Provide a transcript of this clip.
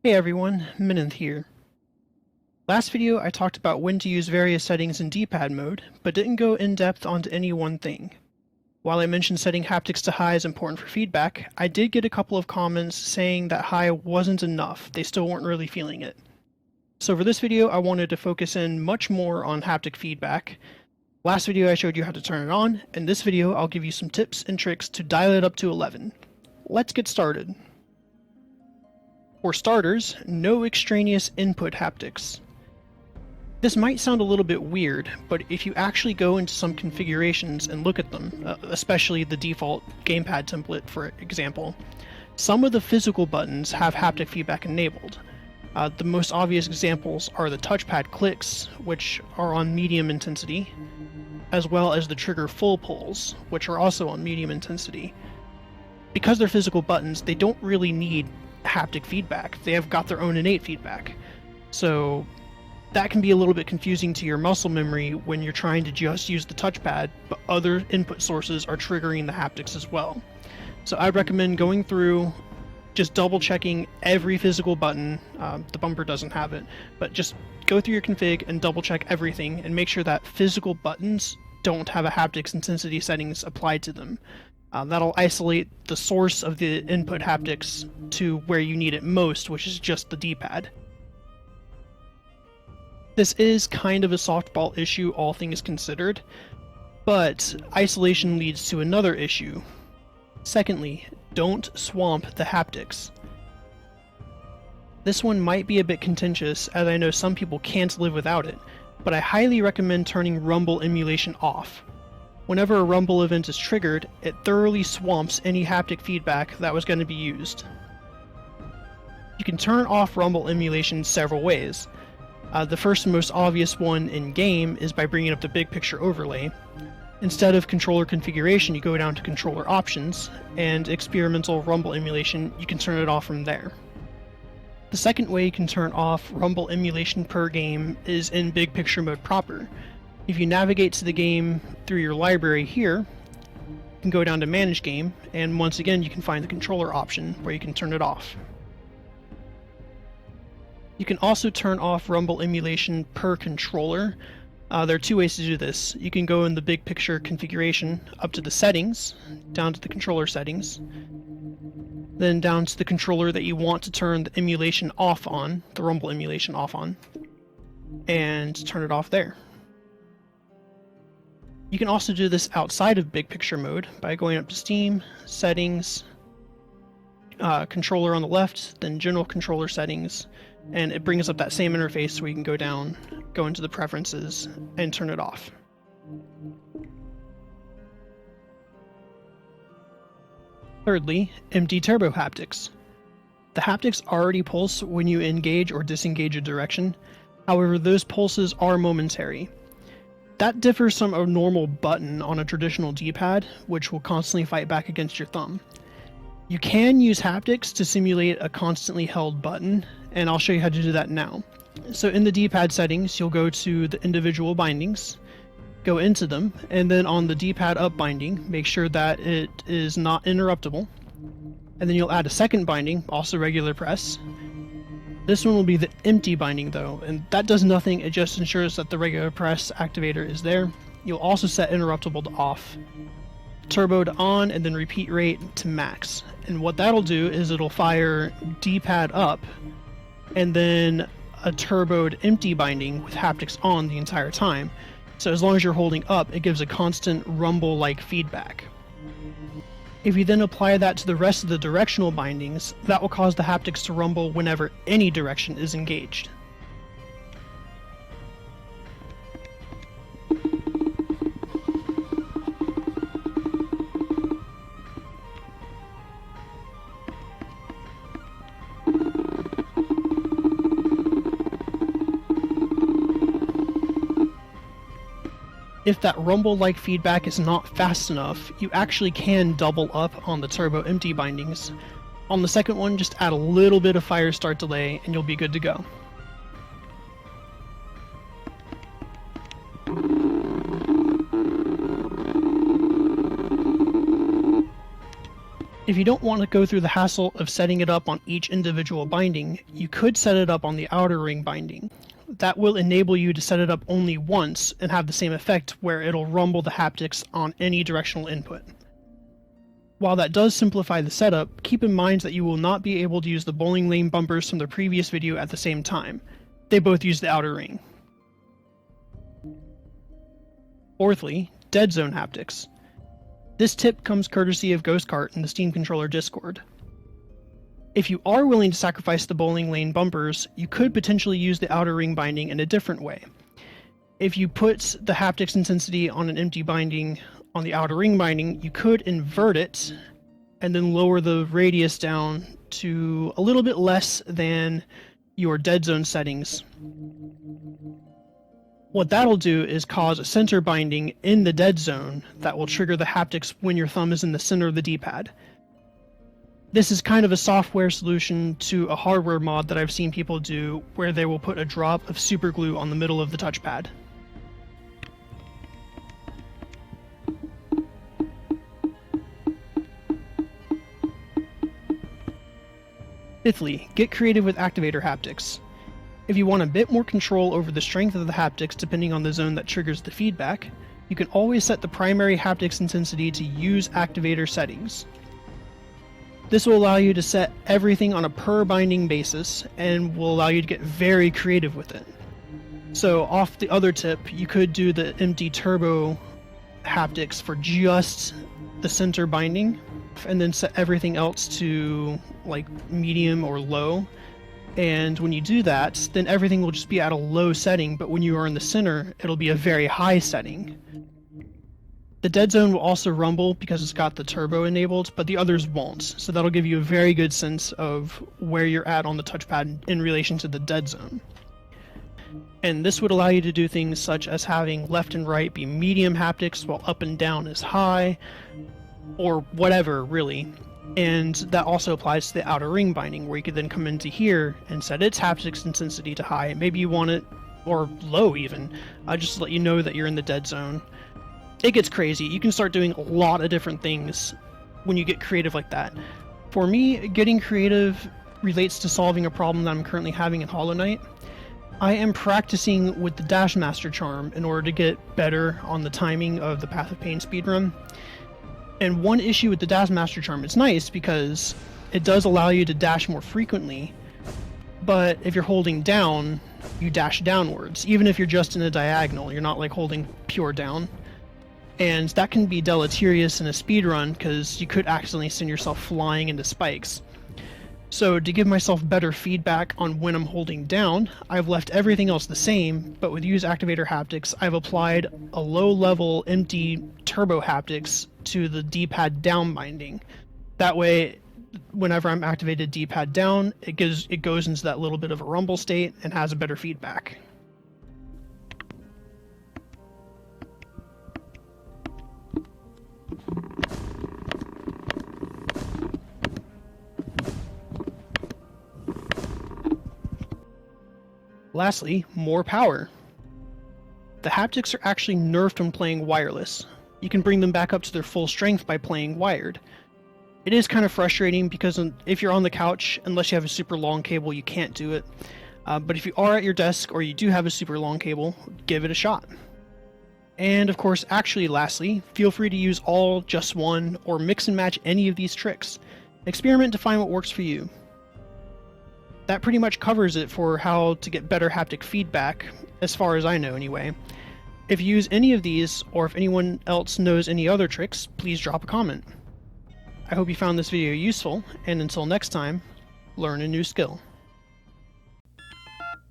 Hey everyone, Minith here. Last video I talked about when to use various settings in D-pad mode, but didn't go in depth onto any one thing. While I mentioned setting haptics to high is important for feedback, I did get a couple of comments saying that high wasn't enough, they still weren't really feeling it. So for this video I wanted to focus in much more on haptic feedback. Last video I showed you how to turn it on, and this video I'll give you some tips and tricks to dial it up to 11. Let's get started. For starters, no extraneous input haptics. This might sound a little bit weird, but if you actually go into some configurations and look at them, especially the default gamepad template for example, some of the physical buttons have haptic feedback enabled. The most obvious examples are the touchpad clicks, which are on medium intensity, as well as the trigger full pulls, which are also on medium intensity. Because they're physical buttons, they don't really need haptic feedback. They have got their own innate feedback. So that can be a little bit confusing to your muscle memory when you're trying to just use the touchpad, but other input sources are triggering the haptics as well. So I'd recommend going through, just double checking every physical button. The bumper doesn't have it, but just go through your config and double check everything and make sure that physical buttons don't have a haptics intensity settings applied to them. That'll isolate the source of the input haptics to where you need it most, which is just the D-pad. This is kind of a softball issue, all things considered, but isolation leads to another issue. Secondly, don't swamp the haptics. This one might be a bit contentious, as I know some people can't live without it, but I highly recommend turning rumble emulation off. Whenever a rumble event is triggered, it thoroughly swamps any haptic feedback that was going to be used. You can turn off rumble emulation several ways. The first and most obvious one in-game is by bringing up the big picture overlay. Instead of controller configuration, you go down to controller options, and experimental rumble emulation, you can turn it off from there. The second way you can turn off rumble emulation per game is in big picture mode proper. If you navigate to the game through your library here, you can go down to Manage Game, and once again you can find the controller option where you can turn it off. You can also turn off rumble emulation per controller. There are two ways to do this. You can go in the big picture configuration up to the settings, down to the controller settings, then down to the controller that you want to turn the emulation off on, the rumble emulation off on, and turn it off there. You can also do this outside of big picture mode by going up to Steam, Settings, Controller on the left, then General Controller Settings, and it brings up that same interface where you can go down, go into the Preferences, and turn it off. Thirdly, empty turbo haptics. The haptics already pulse when you engage or disengage a direction, however those pulses are momentary. That differs from a normal button on a traditional D-pad, which will constantly fight back against your thumb. You can use haptics to simulate a constantly held button, and I'll show you how to do that now. So in the D-pad settings, you'll go to the individual bindings, go into them, and then on the D-pad up binding, make sure that it is not interruptible. And then you'll add a second binding, also regular press. This one will be the empty binding though, and that does nothing, it just ensures that the regular press activator is there. You'll also set interruptible to off, turbo to on, and then repeat rate to max. And what that'll do is it'll fire D-pad up, and then a turboed empty binding with haptics on the entire time. So as long as you're holding up, it gives a constant rumble-like feedback. If you then apply that to the rest of the directional bindings, that will cause the haptics to rumble whenever any direction is engaged. If that rumble-like feedback is not fast enough, you actually can double up on the turbo empty bindings. On the second one, just add a little bit of fire start delay and you'll be good to go. If you don't want to go through the hassle of setting it up on each individual binding, you could set it up on the outer ring binding. That will enable you to set it up only once and have the same effect where it'll rumble the haptics on any directional input. While that does simplify the setup, keep in mind that you will not be able to use the bowling lane bumpers from the previous video at the same time. They both use the outer ring. Fourthly, dead zone haptics. This tip comes courtesy of GhostCart in the Steam Controller Discord. If you are willing to sacrifice the bowling lane bumpers, you could potentially use the outer ring binding in a different way. If you put the haptics intensity on an empty binding on the outer ring binding, you could invert it and then lower the radius down to a little bit less than your dead zone settings. What that'll do is cause a center binding in the dead zone that will trigger the haptics when your thumb is in the center of the D-pad. This is kind of a software solution to a hardware mod that I've seen people do where they will put a drop of super glue on the middle of the touchpad. Fifthly, get creative with activator haptics. If you want a bit more control over the strength of the haptics depending on the zone that triggers the feedback, you can always set the primary haptics intensity to use activator settings. This will allow you to set everything on a per binding basis and will allow you to get very creative with it. So off the other tip, you could do the empty turbo haptics for just the center binding and then set everything else to like medium or low. And when you do that, then everything will just be at a low setting, but when you are in the center, it'll be a very high setting. The dead zone will also rumble because it's got the turbo enabled, but the others won't. So that'll give you a very good sense of where you're at on the touchpad in relation to the dead zone. And this would allow you to do things such as having left and right be medium haptics while up and down is high, or whatever, really. And that also applies to the outer ring binding, where you could then come into here and set its haptics intensity to high. Maybe you want it, or low even, just to let you know that you're in the dead zone. It gets crazy. You can start doing a lot of different things when you get creative like that. For me, getting creative relates to solving a problem that I'm currently having in Hollow Knight. I am practicing with the Dash Master Charm in order to get better on the timing of the Path of Pain speedrun. And one issue with the Dash Master Charm, it's nice because it does allow you to dash more frequently, but if you're holding down, you dash downwards. Even if you're just in a diagonal, you're not like holding pure down. And that can be deleterious in a speedrun because you could accidentally send yourself flying into spikes. So to give myself better feedback on when I'm holding down, I've left everything else the same, but with Use Activator Haptics, I've applied a low-level empty turbo haptics to the D-pad down binding. That way, whenever I'm activated D-pad down, it goes into that little bit of a rumble state and has a better feedback. Lastly, more power. The haptics are actually nerfed when playing wireless. You can bring them back up to their full strength by playing wired. It is kind of frustrating because if you're on the couch, unless you have a super long cable, you can't do it. But if you are at your desk or you do have a super long cable, give it a shot. And of course, actually lastly, feel free to use all, just one, or mix and match any of these tricks. Experiment to find what works for you. That pretty much covers it for how to get better haptic feedback, as far as I know anyway. If you use any of these, or if anyone else knows any other tricks, please drop a comment. I hope you found this video useful, and until next time, learn a new skill.